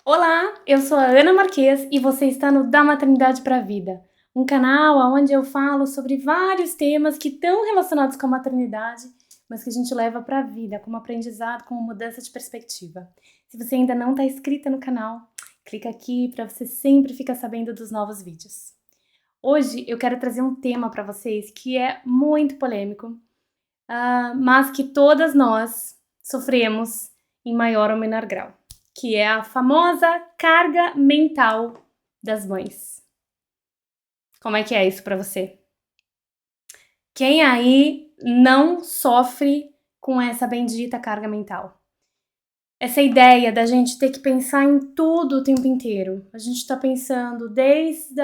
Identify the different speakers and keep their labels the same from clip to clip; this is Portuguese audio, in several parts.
Speaker 1: Olá, eu sou a Ana Marques e você está no Da Maternidade para a Vida, um canal onde eu falo sobre vários temas que estão relacionados com a maternidade, mas que a gente leva para a vida, como aprendizado, como mudança de perspectiva. Se você ainda não está inscrita no canal, clica aqui para você sempre ficar sabendo dos novos vídeos. Hoje eu quero trazer um tema para vocês que é muito polêmico, mas que todas nós sofremos em maior ou menor grau, que é a famosa carga mental das mães. Como é que é isso para você? Quem aí não sofre com essa bendita carga mental? Essa ideia da gente ter que pensar em tudo o tempo inteiro. A gente tá pensando desde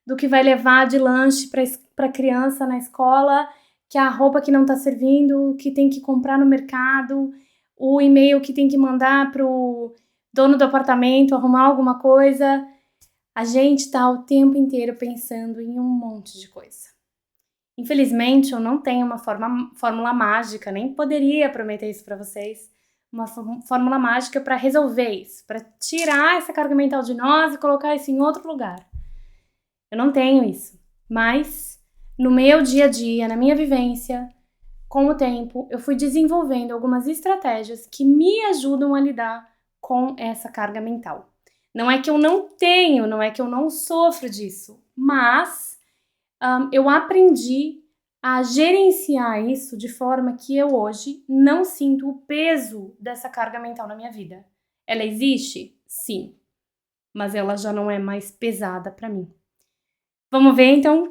Speaker 1: do que vai levar de lanche para criança na escola, que a roupa que não tá servindo, que tem que comprar no mercado, o e-mail que tem que mandar pro dono do apartamento arrumar alguma coisa. A gente tá o tempo inteiro pensando em um monte de coisa. Infelizmente, eu não tenho uma fórmula mágica, nem poderia prometer isso para vocês, uma fórmula mágica para resolver isso, para tirar essa carga mental de nós e colocar isso em outro lugar. Eu não tenho isso, mas no meu dia a dia, na minha vivência, com o tempo, eu fui desenvolvendo algumas estratégias que me ajudam a lidar com essa carga mental. Não é que eu não tenho, não é que eu não sofro disso, mas eu aprendi a gerenciar isso de forma que eu hoje não sinto o peso dessa carga mental na minha vida. Ela existe? Sim, mas ela já não é mais pesada para mim. Vamos ver então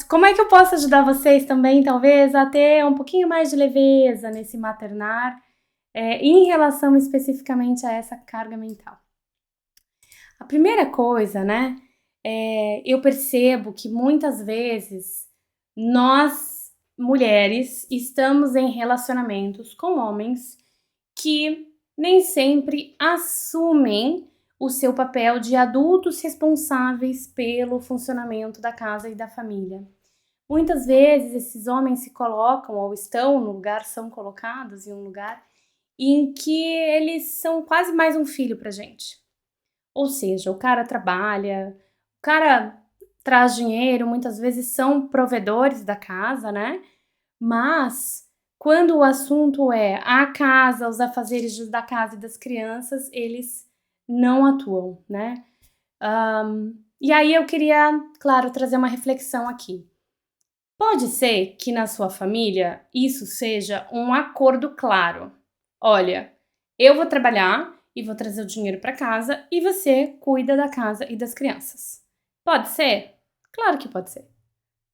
Speaker 1: como é que eu posso ajudar vocês também, talvez, a ter um pouquinho mais de leveza nesse maternar, em relação especificamente a essa carga mental. A primeira coisa, né, eu percebo que muitas vezes nós, mulheres, estamos em relacionamentos com homens que nem sempre assumem o seu papel de adultos responsáveis pelo funcionamento da casa e da família. Muitas vezes esses homens se colocam ou estão no lugar, são colocados em um lugar em que eles são quase mais um filho pra gente. Ou seja, o cara trabalha, o cara traz dinheiro, muitas vezes são provedores da casa, né? Mas quando o assunto é a casa, os afazeres da casa e das crianças, eles não atuam, né? E aí eu queria, claro, trazer uma reflexão aqui. Pode ser que na sua família isso seja um acordo claro. Olha, eu vou trabalhar e vou trazer o dinheiro para casa e você cuida da casa e das crianças. Pode ser? Claro que pode ser.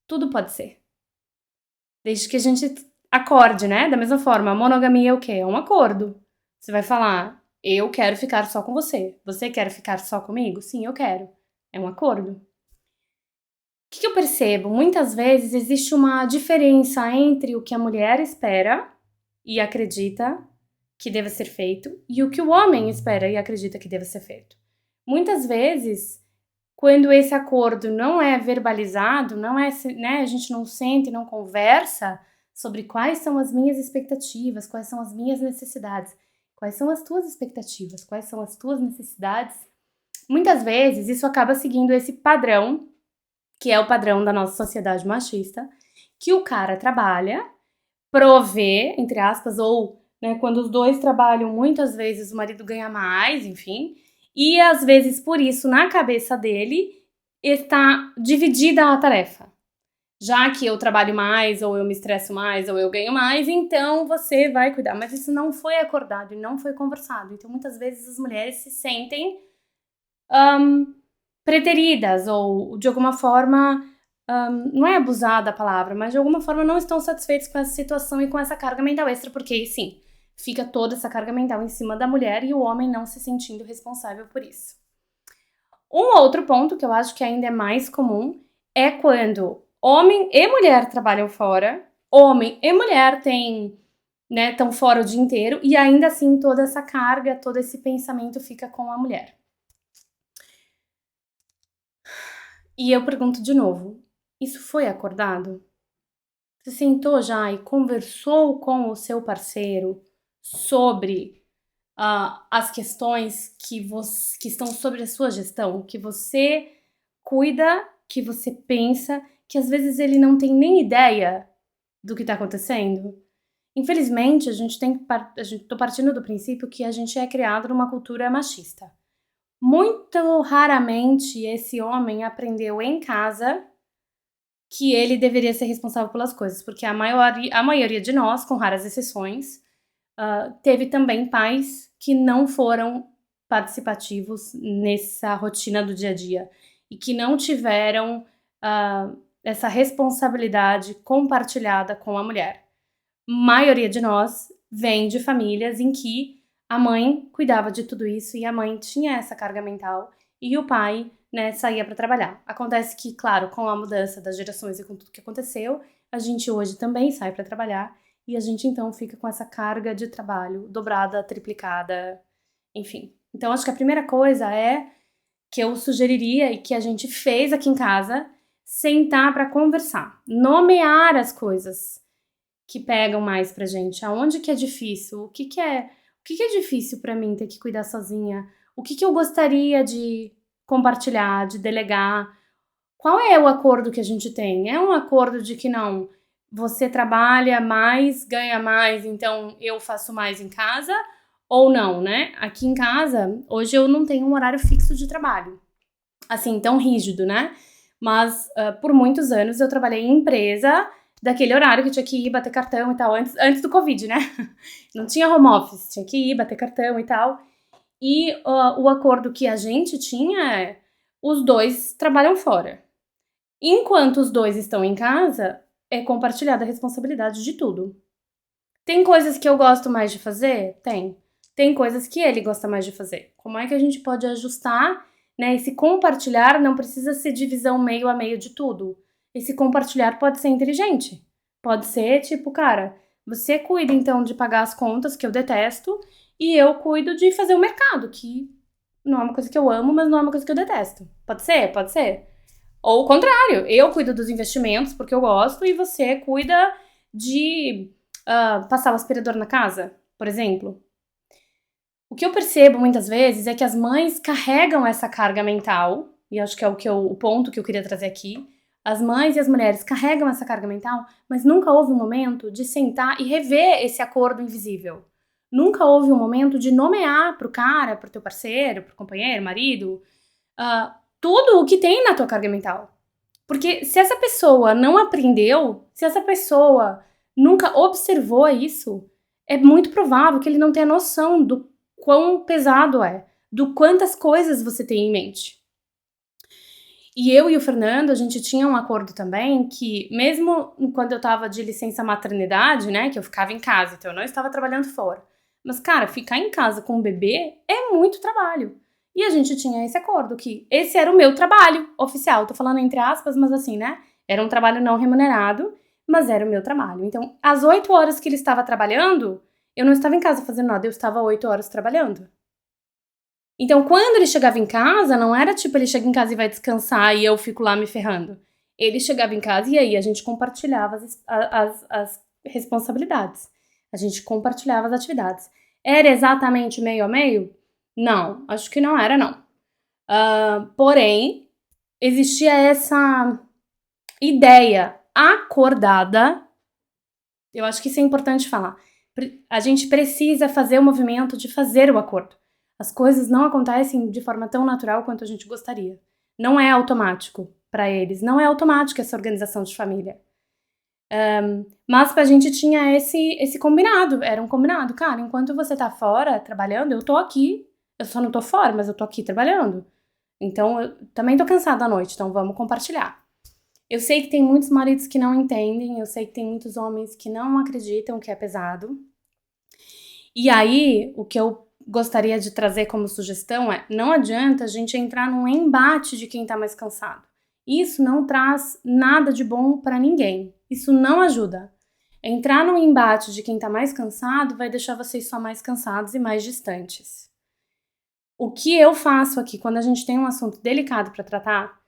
Speaker 1: Tudo pode ser. Desde que a gente acorde, né? Da mesma forma, a monogamia é o quê? É um acordo. Você vai falar, eu quero ficar só com você. Você quer ficar só comigo? Sim, eu quero. É um acordo. O que eu percebo? Muitas vezes existe uma diferença entre o que a mulher espera e acredita que deva ser feito e o que o homem espera e acredita que deva ser feito. Muitas vezes, quando esse acordo não é verbalizado, não é, né, a gente não sente, não conversa sobre quais são as minhas expectativas, quais são as minhas necessidades, quais são as tuas expectativas, quais são as tuas necessidades. Muitas vezes isso acaba seguindo esse padrão, que é o padrão da nossa sociedade machista, que o cara trabalha, provê, entre aspas, ou né, quando os dois trabalham, muitas vezes o marido ganha mais, enfim, e às vezes por isso, na cabeça dele, está dividida a tarefa. Já que eu trabalho mais, ou eu me estresso mais, ou eu ganho mais, então você vai cuidar. Mas isso não foi acordado e não foi conversado. Então, muitas vezes as mulheres se sentem preteridas, ou de alguma forma, não é abusada a palavra, mas de alguma forma não estão satisfeitos com essa situação e com essa carga mental extra, porque sim, fica toda essa carga mental em cima da mulher e o homem não se sentindo responsável por isso. Um outro ponto que eu acho que ainda é mais comum é quando homem e mulher trabalham fora, homem e mulher têm, né, estão fora o dia inteiro e ainda assim toda essa carga, todo esse pensamento fica com a mulher. E eu pergunto de novo, isso foi acordado? Você sentou já e conversou com o seu parceiro sobre as questões que estão sobre a sua gestão, que você cuida, que você pensa, que às vezes ele não tem nem ideia do que está acontecendo? Infelizmente, tô partindo do princípio que a gente é criado numa cultura machista. Muito raramente esse homem aprendeu em casa que ele deveria ser responsável pelas coisas, porque a maioria de nós, com raras exceções, teve também pais que não foram participativos nessa rotina do dia a dia e que não tiveram essa responsabilidade compartilhada com a mulher. Maioria de nós vem de famílias em que a mãe cuidava de tudo isso e a mãe tinha essa carga mental e o pai, né, saía para trabalhar. Acontece que, claro, com a mudança das gerações e com tudo que aconteceu, a gente hoje também sai para trabalhar e a gente então fica com essa carga de trabalho dobrada, triplicada, enfim. Então acho que a primeira coisa que eu sugeriria e que a gente fez aqui em casa, sentar para conversar, nomear as coisas que pegam mais pra gente, aonde que é difícil, o que é difícil pra mim ter que cuidar sozinha, o que eu gostaria de compartilhar, de delegar, qual é o acordo que a gente tem? É um acordo de que não, você trabalha mais, ganha mais, então eu faço mais em casa, ou não, né? Aqui em casa, hoje eu não tenho um horário fixo de trabalho, assim, tão rígido, né? Mas por muitos anos eu trabalhei em empresa daquele horário que tinha que ir bater cartão e tal, antes do Covid, né? Não tinha home office, tinha que ir bater cartão e tal. E o acordo que a gente tinha é: os dois trabalham fora. Enquanto os dois estão em casa, é compartilhada a responsabilidade de tudo. Tem coisas que eu gosto mais de fazer? Tem. Tem coisas que ele gosta mais de fazer. Como é que a gente pode ajustar, né? Esse compartilhar não precisa ser divisão meio a meio de tudo. Esse compartilhar pode ser inteligente. Pode ser tipo, cara, você cuida então de pagar as contas, que eu detesto, e eu cuido de fazer o mercado, que não é uma coisa que eu amo, mas não é uma coisa que eu detesto. Pode ser? Pode ser. Ou o contrário, eu cuido dos investimentos porque eu gosto e você cuida de passar o aspirador na casa, por exemplo. O que eu percebo muitas vezes é que as mães carregam essa carga mental, e acho que é o ponto que eu queria trazer aqui. As mães e as mulheres carregam essa carga mental, mas nunca houve um momento de sentar e rever esse acordo invisível. Nunca houve um momento de nomear pro cara, pro teu parceiro, pro companheiro, marido, tudo o que tem na tua carga mental. Porque se essa pessoa não aprendeu, se essa pessoa nunca observou isso, é muito provável que ele não tenha noção do quão pesado é, do quantas coisas você tem em mente. E eu e o Fernando, a gente tinha um acordo também que, mesmo quando eu tava de licença maternidade, né, que eu ficava em casa, então eu não estava trabalhando fora. Mas, cara, ficar em casa com um bebê é muito trabalho. E a gente tinha esse acordo que esse era o meu trabalho oficial. Tô falando entre aspas, mas assim, né? Era um trabalho não remunerado, mas era o meu trabalho. Então, às 8 horas que ele estava trabalhando, eu não estava em casa fazendo nada, eu estava 8 horas trabalhando. Então, quando ele chegava em casa, não era tipo ele chega em casa e vai descansar e eu fico lá me ferrando. Ele chegava em casa e aí a gente compartilhava as responsabilidades. A gente compartilhava as atividades. Era exatamente meio a meio? Não, acho que não era, não. Porém, existia essa ideia acordada. Eu acho que isso é importante falar. A gente precisa fazer o movimento de fazer o acordo. As coisas não acontecem de forma tão natural quanto a gente gostaria. Não é automático para eles. Não é automático essa organização de família. Mas pra gente tinha esse combinado. Era um combinado. Cara, enquanto você tá fora trabalhando, eu tô aqui. Eu só não tô fora, mas eu tô aqui trabalhando. Então, eu também tô cansada à noite, então vamos compartilhar. Eu sei que tem muitos maridos que não entendem, eu sei que tem muitos homens que não acreditam que é pesado. E aí, o que eu gostaria de trazer como sugestão é: não adianta a gente entrar num embate de quem tá mais cansado. Isso não traz nada de bom para ninguém. Isso não ajuda. Entrar num embate de quem tá mais cansado vai deixar vocês só mais cansados e mais distantes. O que eu faço aqui quando a gente tem um assunto delicado para tratar,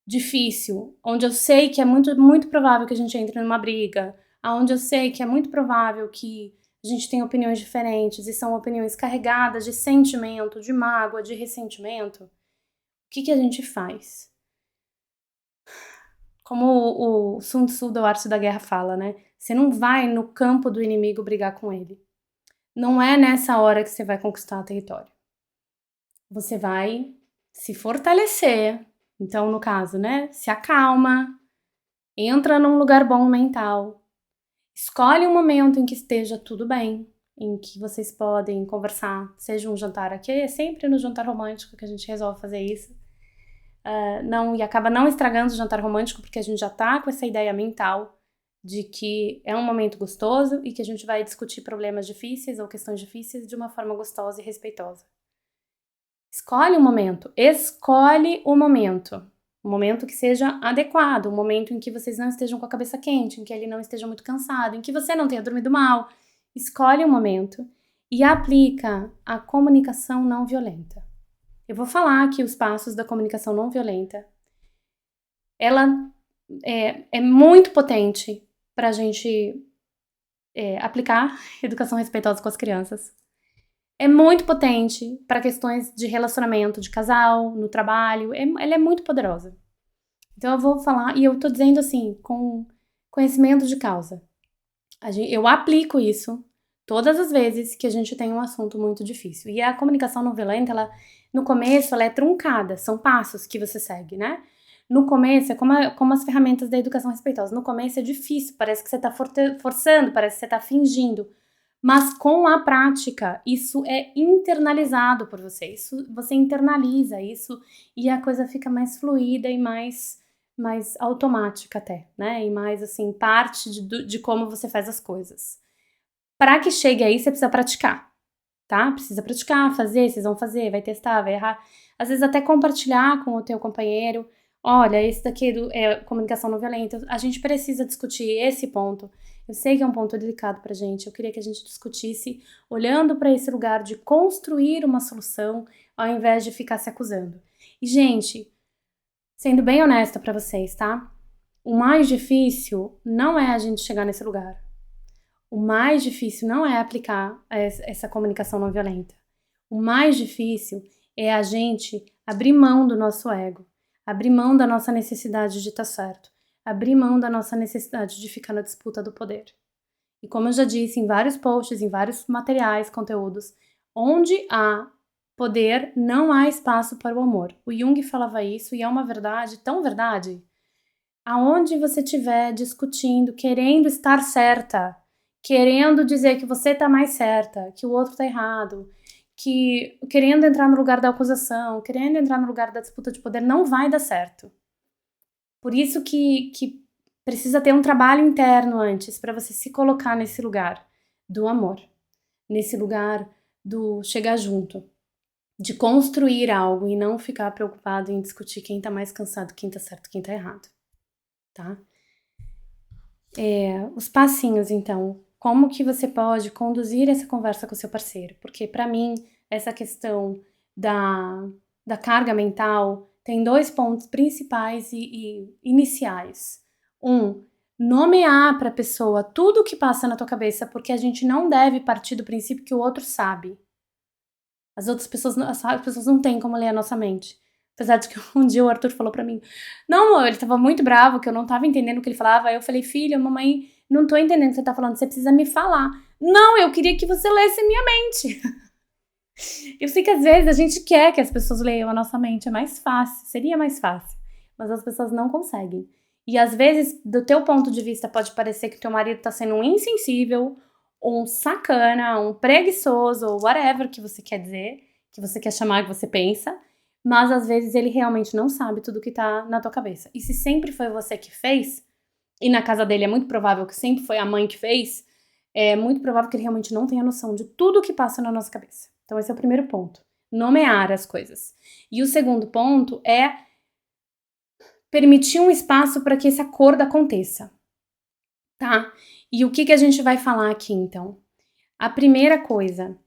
Speaker 1: difícil, onde eu sei que é muito, muito provável que a gente entre numa briga, onde eu sei que é muito provável que a gente tem opiniões diferentes e são opiniões carregadas de sentimento, de mágoa, de ressentimento, o que a gente faz? Como o Sun Tzu do Arte da Guerra fala, né? Você não vai no campo do inimigo brigar com ele. Não é nessa hora que você vai conquistar o território. Você vai se fortalecer. Então, no caso, né? Se acalma, entra num lugar bom mental, escolhe um momento em que esteja tudo bem, em que vocês podem conversar, seja um jantar aqui, é sempre no jantar romântico que a gente resolve fazer isso. E acaba não estragando o jantar romântico, porque a gente já tá com essa ideia mental de que é um momento gostoso e que a gente vai discutir problemas difíceis ou questões difíceis de uma forma gostosa e respeitosa. Escolhe um momento um momento que seja adequado, um momento em que vocês não estejam com a cabeça quente, em que ele não esteja muito cansado, em que você não tenha dormido mal. Escolhe um momento e aplica a comunicação não violenta. Eu vou falar aqui os passos da comunicação não violenta. Ela é muito potente para a gente aplicar educação respeitosa com as crianças. É muito potente para questões de relacionamento de casal, no trabalho. Ela é muito poderosa. Então eu vou falar, e eu tô dizendo assim, com conhecimento de causa. Eu aplico isso todas as vezes que a gente tem um assunto muito difícil. E a comunicação não violenta, no começo, ela é truncada. São passos que você segue, né? No começo, é como as ferramentas da educação respeitosa. No começo é difícil, parece que você tá forçando, parece que você tá fingindo. Mas com a prática, isso é internalizado por você. Você internaliza isso e a coisa fica mais fluida e mais automática até, né? E mais, assim, parte de como você faz as coisas. Para que chegue aí, você precisa praticar, tá? Precisa praticar, fazer, vocês vão fazer, vai testar, vai errar. Às vezes até compartilhar com o teu companheiro. Olha, esse daqui é comunicação não violenta. A gente precisa discutir esse ponto. Eu sei que é um ponto delicado pra gente. Eu queria que a gente discutisse olhando para esse lugar de construir uma solução ao invés de ficar se acusando. E, gente, sendo bem honesta pra vocês, tá? O mais difícil não é a gente chegar nesse lugar. O mais difícil não é aplicar essa comunicação não violenta. O mais difícil é a gente abrir mão do nosso ego, abrir mão da nossa necessidade de estar certo, abrir mão da nossa necessidade de ficar na disputa do poder. E como eu já disse em vários posts, em vários materiais, conteúdos, onde há poder, não há espaço para o amor. O Jung falava isso e é uma verdade tão verdade. Aonde você estiver discutindo, querendo estar certa, querendo dizer que você tá mais certa, que o outro tá errado, querendo entrar no lugar da acusação, querendo entrar no lugar da disputa de poder, não vai dar certo. Por isso que precisa ter um trabalho interno antes, para você se colocar nesse lugar do amor, nesse lugar do chegar junto, de construir algo e não ficar preocupado em discutir quem tá mais cansado, quem tá certo, quem tá errado, tá? Os passinhos, então, como que você pode conduzir essa conversa com o seu parceiro? Porque, para mim, essa questão da carga mental tem 2 pontos principais e iniciais. Nomear para a pessoa tudo o que passa na tua cabeça, porque a gente não deve partir do princípio que o outro sabe. As pessoas não têm como ler a nossa mente. Apesar de que um dia o Arthur falou pra mim, não, amor, ele tava muito bravo, que eu não tava entendendo o que ele falava. Aí eu falei, filha, mamãe, não tô entendendo o que você tá falando, você precisa me falar. Não, eu queria que você lesse minha mente. Eu sei que às vezes a gente quer que as pessoas leiam a nossa mente, é mais fácil, seria mais fácil. Mas as pessoas não conseguem. E às vezes, do teu ponto de vista, pode parecer que teu marido tá sendo um insensível, um sacana, um preguiçoso, ou whatever que você quer dizer, que você quer chamar, que você pensa. Mas às vezes ele realmente não sabe tudo que tá na tua cabeça. E se sempre foi você que fez, e na casa dele é muito provável que sempre foi a mãe que fez, é muito provável que ele realmente não tenha noção de tudo que passa na nossa cabeça. Então esse é o primeiro ponto. Nomear as coisas. E o segundo ponto é permitir um espaço para que esse acordo aconteça. Tá? E o que a gente vai falar aqui, então? A primeira coisa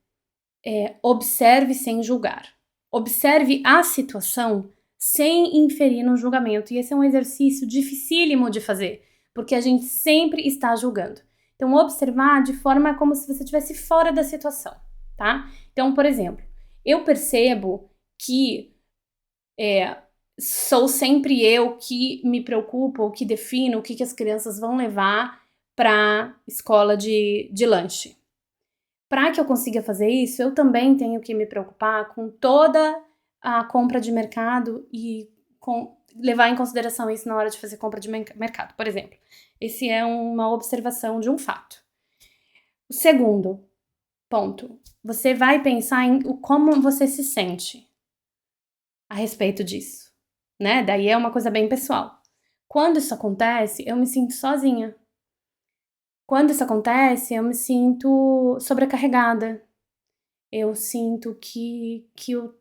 Speaker 1: é observe sem julgar. Observe a situação sem inferir no julgamento. E esse é um exercício dificílimo de fazer, porque a gente sempre está julgando. Então, observar de forma como se você estivesse fora da situação, tá? Então, por exemplo, eu percebo que sou sempre eu que me preocupo, que defino o que as crianças vão levar para escola de lanche. Para que eu consiga fazer isso, eu também tenho que me preocupar com toda a compra de mercado e levar em consideração isso na hora de fazer compra de mercado. Por exemplo, esse é uma observação de um fato. O segundo ponto, você vai pensar em como você se sente a respeito disso, né? Daí é uma coisa bem pessoal. Quando isso acontece, eu me sinto sozinha. Quando isso acontece, eu me sinto sobrecarregada. Eu sinto que eu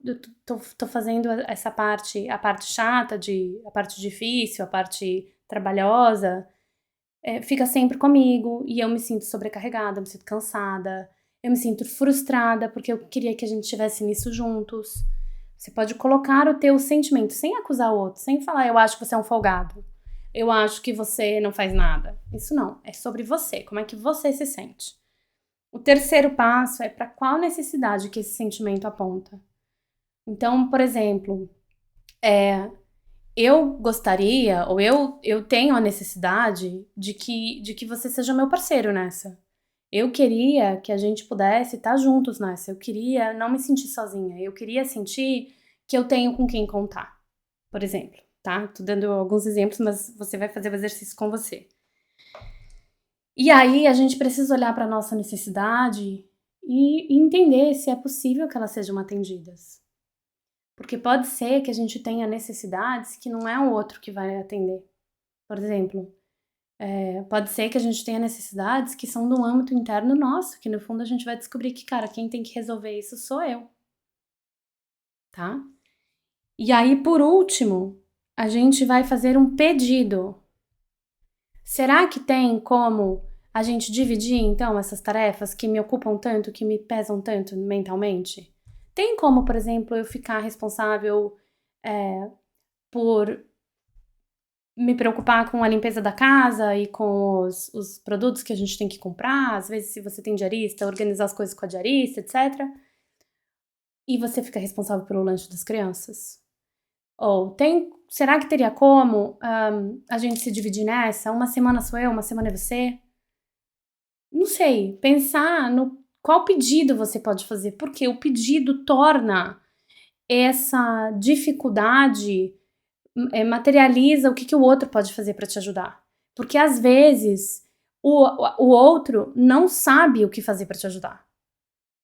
Speaker 1: tô fazendo essa parte, a parte chata, a parte difícil, a parte trabalhosa, fica sempre comigo e eu me sinto sobrecarregada, eu me sinto cansada, eu me sinto frustrada porque eu queria que a gente estivesse nisso juntos. Você pode colocar o teu sentimento sem acusar o outro, sem falar eu acho que você é um folgado, eu acho que você não faz nada. Isso não, é sobre você, como é que você se sente. O terceiro passo é para qual necessidade que esse sentimento aponta. Então, por exemplo, eu gostaria, ou eu tenho a necessidade de que você seja meu parceiro nessa. Eu queria que a gente pudesse estar juntos nessa. Eu queria não me sentir sozinha. Eu queria sentir que eu tenho com quem contar, por exemplo, tá? Tô dando alguns exemplos, mas você vai fazer o exercício com você. E aí a gente precisa olhar para nossa necessidade e entender se é possível que elas sejam atendidas. Porque pode ser que a gente tenha necessidades que não é o outro que vai atender. Por exemplo, pode ser que a gente tenha necessidades que são do âmbito interno nosso, que no fundo a gente vai descobrir que, cara, quem tem que resolver isso sou eu. Tá? E aí, por último, a gente vai fazer um pedido. Será que tem como a gente dividir, então, essas tarefas que me ocupam tanto, que me pesam tanto mentalmente? Tem como, por exemplo, eu ficar responsável por me preocupar com a limpeza da casa e com os produtos que a gente tem que comprar? Às vezes, se você tem diarista, organizar as coisas com a diarista, etc. E você fica responsável pelo lanche das crianças? Ou será que teria como a gente se dividir nessa? Uma semana sou eu, uma semana é você? Não sei, pensar no qual pedido você pode fazer, porque o pedido torna essa dificuldade, materializa o que o outro pode fazer para te ajudar. Porque às vezes o outro não sabe o que fazer para te ajudar.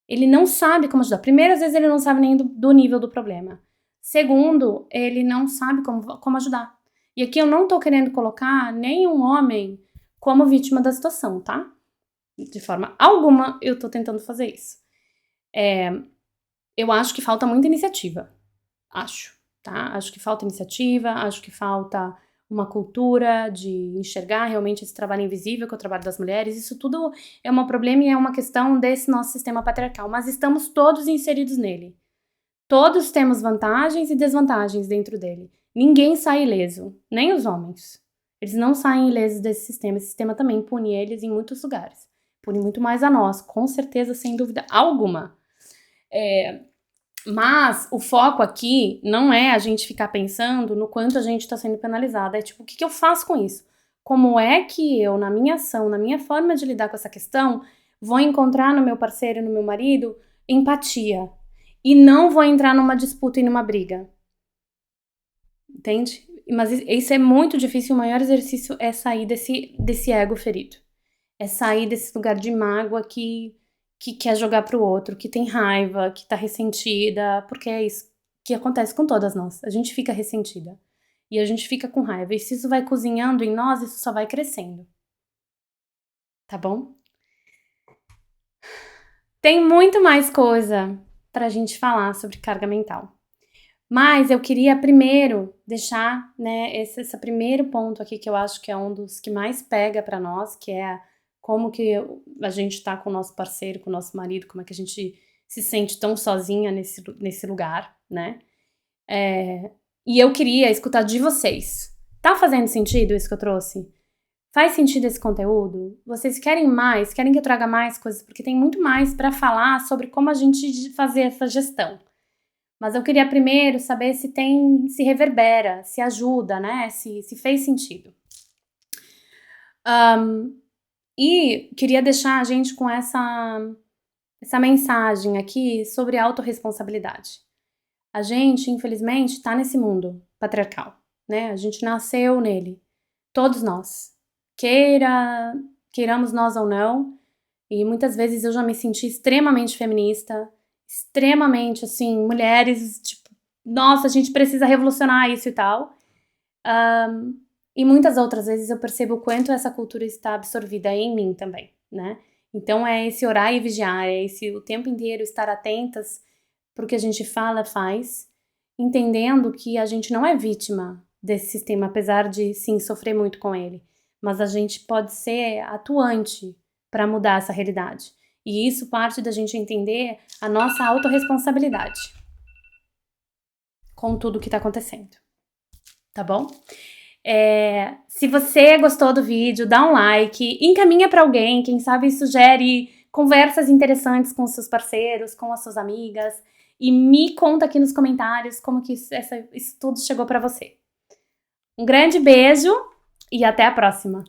Speaker 1: Ele não sabe como ajudar. Primeiro, às vezes ele não sabe nem do nível do problema. Segundo, ele não sabe como ajudar. E aqui eu não tô querendo colocar nenhum homem como vítima da situação, tá? De forma alguma eu tô tentando fazer isso. Eu acho que falta muita iniciativa. Acho, tá? Acho que falta iniciativa, acho que falta uma cultura de enxergar realmente esse trabalho invisível, que é o trabalho das mulheres. Isso tudo é um problema e é uma questão desse nosso sistema patriarcal, mas estamos todos inseridos nele. Todos temos vantagens e desvantagens dentro dele. Ninguém sai ileso, nem os homens. Eles não saem ilesos desse sistema. Esse sistema também pune eles em muitos lugares. Pune muito mais a nós, com certeza, sem dúvida alguma. Mas o foco aqui não é a gente ficar pensando no quanto a gente está sendo penalizada. É tipo, o que eu faço com isso? Como é que eu, na minha ação, na minha forma de lidar com essa questão, vou encontrar no meu parceiro, no meu marido, empatia? E não vou entrar numa disputa e numa briga. Entende? Mas isso é muito difícil. O maior exercício é sair desse ego ferido. É sair desse lugar de mágoa que quer jogar pro outro, que tem raiva, que tá ressentida, porque é isso que acontece com todas nós. A gente fica ressentida. E a gente fica com raiva. E se isso vai cozinhando em nós, isso só vai crescendo. Tá bom? Tem muito mais coisa pra gente falar sobre carga mental. Mas eu queria primeiro deixar, né, esse primeiro ponto aqui que eu acho que é um dos que mais pega pra nós, que é como que a gente tá com o nosso parceiro, com o nosso marido, como é que a gente se sente tão sozinha nesse lugar, né? E eu queria escutar de vocês. Tá fazendo sentido isso que eu trouxe? Faz sentido esse conteúdo? Vocês querem mais? Querem que eu traga mais coisas? Porque tem muito mais para falar sobre como a gente fazer essa gestão. Mas eu queria primeiro saber se reverbera, se ajuda, né? Se fez sentido. E queria deixar a gente com essa mensagem aqui sobre autorresponsabilidade. A gente, infelizmente, está nesse mundo patriarcal, né? A gente nasceu nele. Todos nós. Queiramos nós ou não. E muitas vezes eu já me senti extremamente feminista, extremamente, assim, mulheres, tipo, nossa, a gente precisa revolucionar isso e tal. E muitas outras vezes eu percebo o quanto essa cultura está absorvida em mim também, né? Então é esse orar e vigiar, é esse o tempo inteiro estar atentas pro que a gente fala, faz, entendendo que a gente não é vítima desse sistema, apesar de, sim, sofrer muito com ele. Mas a gente pode ser atuante para mudar essa realidade. E isso parte da gente entender a nossa autorresponsabilidade com tudo que está acontecendo. Tá bom? Se você gostou do vídeo, dá um like, encaminha para alguém, quem sabe sugere conversas interessantes com os seus parceiros, com as suas amigas, e me conta aqui nos comentários como que isso tudo chegou para você. Um grande beijo e até a próxima!